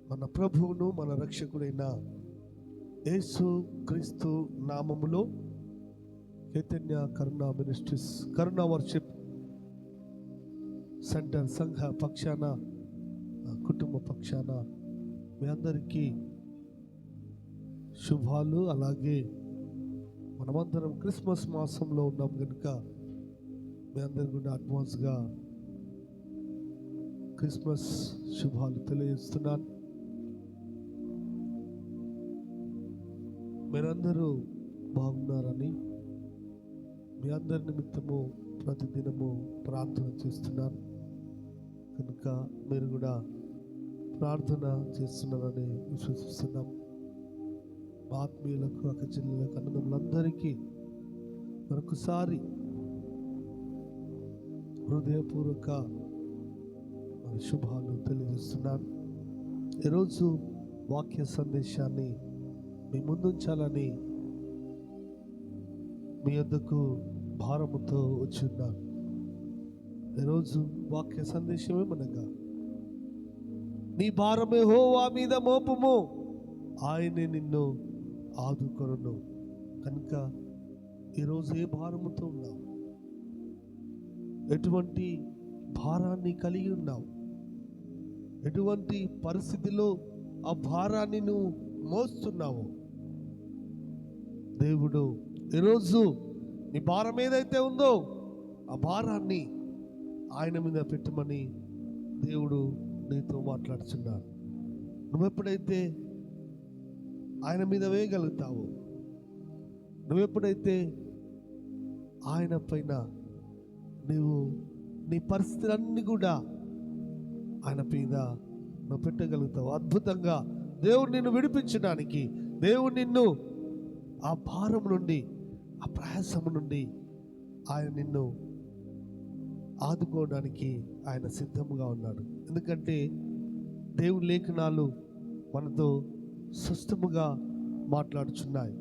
మన ప్రభువును మన రక్షకుడైన యేసు క్రీస్తు నామములో చైతన్య కరుణా మినిస్ట్రీస్ కరుణా వర్షిప్ సెంటర్ సంఘ పక్షాన, కుటుంబ పక్షాన మీ అందరికీ శుభాలు. అలాగే మనమందరం క్రిస్మస్ మాసంలో ఉన్నాం కనుక మీ అందరికీ కూడా అడ్వాన్స్గా క్రిస్మస్ శుభాలు తెలియజేస్తున్నాను. మీరందరూ బాగున్నారని మీ అందరి నిమిత్తము ప్రతిదినము ప్రార్థన చేస్తున్నాను కనుక మీరు కూడా ప్రార్థన చేస్తున్నారని విశ్వసిస్తున్నాం. ఆత్మీయులకు, అక్కచెల్లెలకు, అన్నదమ్ములందరికీ మరొకసారి హృదయపూర్వక శుభాలు తెలియజేస్తున్నాను. ఈరోజు వాక్య సందేశాన్ని మీ ముందుంచాలని మీ వద్దకు భారముతో వచ్చి ఉన్నాను. ఈరోజు వాక్య సందేశం ఏమనగా, నీ భారం యెహోవా మీద మోపుము, ఆయనే నిన్ను ఆదుకొనును. కనుక ఈరోజు ఏ భారముతో ఉన్నావు? ఎటువంటి భారాన్ని కలిగి ఉన్నావు? ఎటువంటి పరిస్థితిలో ఆ భారాన్ని నువ్వు మోస్తున్నావు? దేవుడు ఈరోజు నీ భారం ఏదైతే ఉందో ఆ భారాన్ని ఆయన మీద పెట్టమని దేవుడు నీతో మాట్లాడుతున్నాడు. నువ్వెప్పుడైతే ఆయన మీద వేయగలుగుతావో, నువ్వెప్పుడైతే ఆయన పైన నీవు నీ పరిస్థితులన్నీ కూడా ఆయన మీద నువ్వు పెట్టగలుగుతావు, అద్భుతంగా దేవుడు నిన్ను విడిపించడానికి, దేవుడు నిన్ను ఆ భారం నుండి, ఆ ప్రయాసము నుండి ఆయన నిన్ను ఆదుకోవడానికి ఆయన సిద్ధంగా ఉన్నాడు. ఎందుకంటే దేవుని లేఖనాలు మనతో స్పష్టముగా మాట్లాడుచున్నాయి.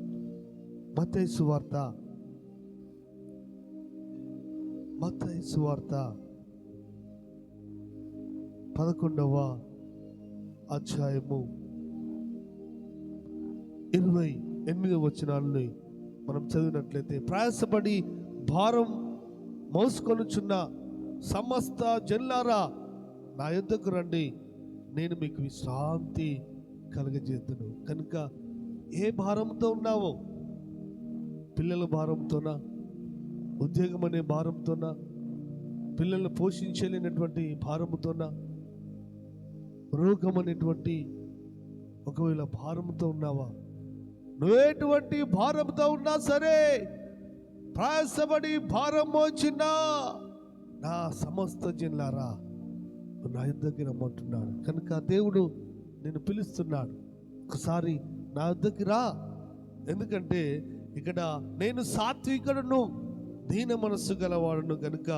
మత్తయి సువార్త 11వ అధ్యాయము 28వ వచనాన్ని మనం చదివినట్లయితే, ప్రయాసపడి భారం మోసుకొనుచున్న సమస్త జనులారా నా యొద్దకు రండి, నేను మీకు విశ్రాంతి కలుగజేతును. కనుక ఏ భారంతో ఉన్నావో, పిల్లల భారంతోనా, ఉద్యోగం అనే భారంతోనా, పిల్లలను పోషించలేనటువంటి భారముతోనా, రోగం అనేటువంటి ఒకవేళ భారంతో ఉన్నావా, నువ్వేటువంటి భారంతో ఉన్నా సరే, ప్రయాసపడి భారం మోచినా నా సమస్త జనులారా నా యొద్దకి రమ్మంటున్నాడు. కనుక దేవుడు నేను పిలుస్తున్నాడు, ఒకసారి నా యొద్దకి రా. ఎందుకంటే ఇక్కడ నేను సాత్వికుడును, దీన మనస్సు గలవాడును, కనుక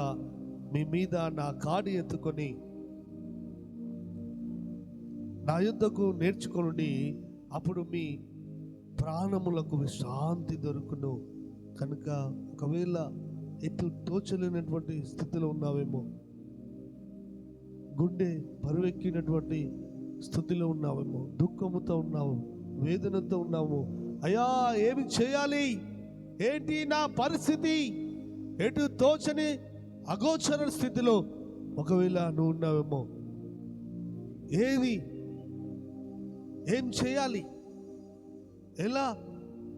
మీ మీద నా కాడి ఎత్తుకొని నా యొద్దకు నేర్చుకొనుడి, అప్పుడు మీ ప్రాణములకు విశ్రాంతి దొరుకును. కనుక ఒకవేళ ఎటు తోచలేనటువంటి స్థితిలో ఉన్నావేమో, గుండె బరువెక్కినటువంటి స్థితిలో ఉన్నావేమో, దుఃఖముతో ఉన్నావు, వేదనతో ఉన్నావు, అయ్యా ఏమి చేయాలి, ఏంటి నా పరిస్థితి, ఎటు తోచని అగోచర స్థితిలో ఒకవేళ నువ్వు ఉన్నావేమో, ఏం చేయాలి, ఎలా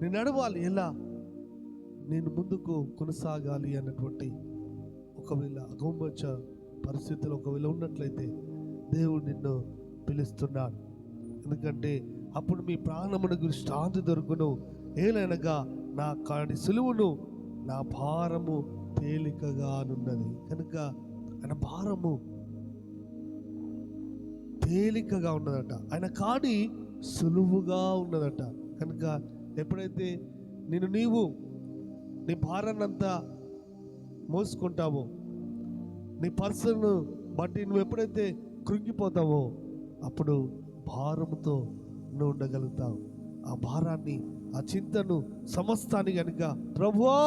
నేను నడవాలి, ఎలా నేను ముందుకు కొనసాగాలి అన్నటువంటి ఒకవేళ అగోచర పరిస్థితులు ఒకవేళ ఉన్నట్లయితే దేవుడు నిన్ను పిలుస్తున్నాడు. ఎందుకంటే అప్పుడు మీ ప్రాణమునకు విశ్రాంతి దొరుకును, ఏలనగా నా కాడి సులువును, నా భారము తేలికగానున్నది. కనుక ఆయన భారము తేలికగా ఉన్నదట, ఆయన కాడి సులువుగా ఉన్నదట. కనుక ఎప్పుడైతే నీవు నీ భారాన్నంతా మోసుకుంటావో, నీ పర్సన్ను బట్టి నువ్వు ఎప్పుడైతే కృంగిపోతావో అప్పుడు భారముతో నువ్వు ఉండగలుగుతావు. ఆ భారాన్ని, ఆ చింతను, సమస్తాన్ని కనుక ప్రభువా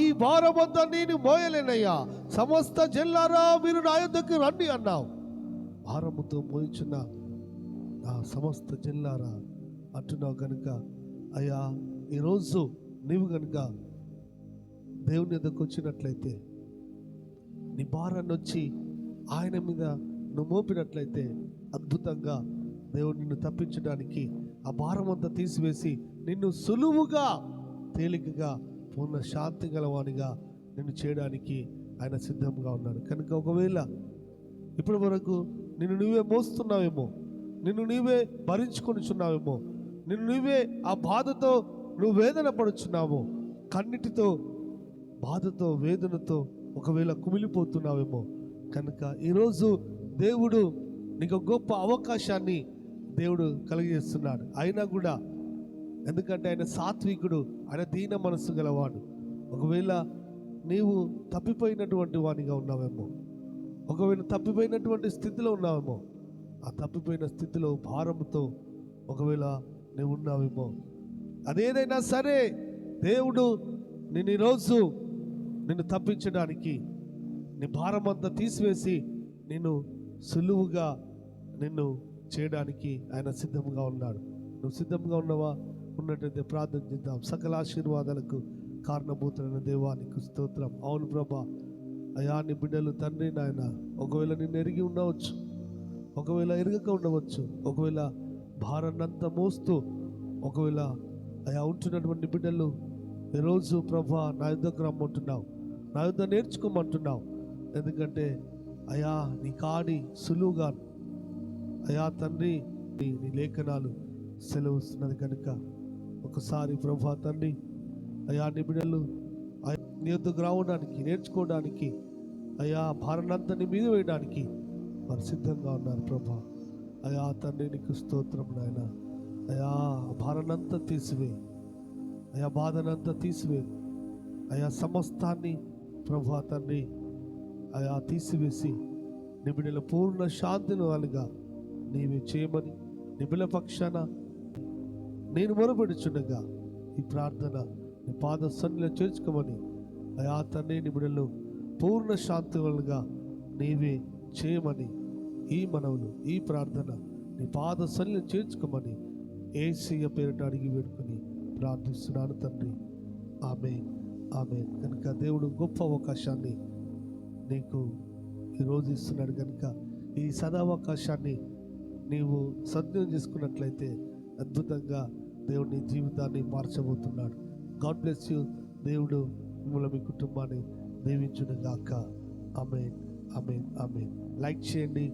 ఈ భారమంతా నేను మోయలేనయ్యా, సమస్త జనులారా మీరు నా యొద్దకు రండి అన్నావు. భారముతో మోయించున్న నా సమస్త జిల్లారా అంటున్నావు కనుక అయ్యా ఈరోజు నీవు కనుక దేవుని ఎదుకు వచ్చినట్లయితే, నీ భారాన్ని వచ్చి ఆయన మీద నువ్వు మోపినట్లయితే అద్భుతంగా దేవుడు నిన్ను తప్పించడానికి, ఆ భారం అంతా తీసివేసి నిన్ను సులువుగా తేలికగా పూర్ణ శాంతి గలవానిగా నిన్ను చేయడానికి ఆయన సిద్ధంగా ఉన్నాడు. కనుక ఒకవేళ ఇప్పటి వరకు నిన్ను నువ్వే మోస్తున్నావేమో, నిన్ను నీవే భరించుకొనిచున్నావేమో, నిన్ను నువ్వే ఆ బాధతో నువ్వు వేదన పడుచున్నావు, కన్నిటితో బాధతో వేదనతో ఒకవేళ కుమిలిపోతున్నావేమో. కనుక ఈరోజు దేవుడు నీకు గొప్ప అవకాశాన్ని దేవుడు కలిగజేస్తున్నాడు. అయినా కూడా, ఎందుకంటే ఆయన సాత్వికుడు, ఆయన దీన మనస్సు గలవాడు. ఒకవేళ నీవు తప్పిపోయినటువంటి వానిగా ఉన్నావేమో, ఒకవేళ తప్పిపోయినటువంటి స్థితిలో ఉన్నావేమో, ఆ తప్పిపోయిన స్థితిలో భారంతో ఒకవేళ నువ్వు ఉన్నావేమో, అదేదైనా సరే దేవుడు నేను ఈరోజు నిన్ను తప్పించడానికి, నీ భారం అంతా తీసివేసి నిన్ను సులువుగా నిన్ను చేయడానికి ఆయన సిద్ధంగా ఉన్నాడు. నువ్వు సిద్ధంగా ఉన్నావా? ఉన్నట్టయితే ప్రార్థన చేద్దాం. సకల ఆశీర్వాదాలకు కారణభూతులైన దేవానికి స్తోత్రం. అవును ప్రభా, అయా నీ బిడ్డలు తండ్రి నాయన, ఒకవేళ నిన్ను ఎరిగి ఉండవచ్చు, ఒకవేళ ఎరగక ఉండవచ్చు, ఒకవేళ భారాన్నంతా మోస్తూ ఒకవేళ అయా ఉంటున్నటువంటి బిడ్డలు ఈరోజు ప్రభా నా యుద్ధకు రమ్మంటున్నావు, నా యుద్ధ నేర్చుకోమంటున్నావు. ఎందుకంటే అయా నీ కాడి సులువుగా అయా తండ్రి నీ లేఖనాలు సెలవుస్తున్నది కనుక ఒకసారి ప్రభా తండ్రి అయా నీ బిడ్డలు నీ యుద్ధకు రావడానికి, నేర్చుకోవడానికి, అయా భారాన్నంతా నీ మీద వేయడానికి వారు సిద్ధంగా ఉన్నారు ప్రభా. అయా తండ్రి నీకు స్తోత్రం నాయన. అయా భారాన్నంతా తీసివే, అయా బాధనంతా తీసివే, అయా సమస్తాన్ని ప్రభా తండ్రి అయా తీసివేసి నీ బిడ్డల పూర్ణ శాంతిని వాళ్ళుగా నీవే చేయమని నీ బిడ్డల పక్షాన నేను మొరపెడుచుండగా ఈ ప్రార్థన నీ పాద సన్నిధిలో చేర్చుకోమని అయా తండ్రి నీ బిడ్డలు పూర్ణ శాంతి వాళ్ళుగా నీవే చేయమని ఈ మనవులు ఈ ప్రార్థన నీ పాద సన్నిధిలో చేర్చుకోమని యేసయ్య పేరిట అడిగి వేడుకొని ప్రార్థిస్తున్నాను తండ్రి. ఆమేన్, ఆమేన్. కనుక దేవుడు గొప్ప అవకాశాన్ని నీకు ఈరోజు ఇస్తున్నాడు కనుక ఈ సదావకాశాన్ని నీవు సద్వినియోగం చేసుకున్నట్లయితే అద్భుతంగా దేవుడు నీ జీవితాన్ని మార్చబోతున్నాడు. God bless you. దేవుడు మిమ్మల్ని మీ కుటుంబాన్ని దీవించును గాక. Amen, amen, amen. లైక్ చేయండి,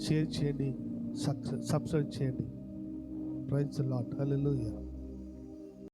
షేర్ చేయండి, సబ్స్క్రైబ్ చేయండి. Praise the Lord. హల్లెలూయా.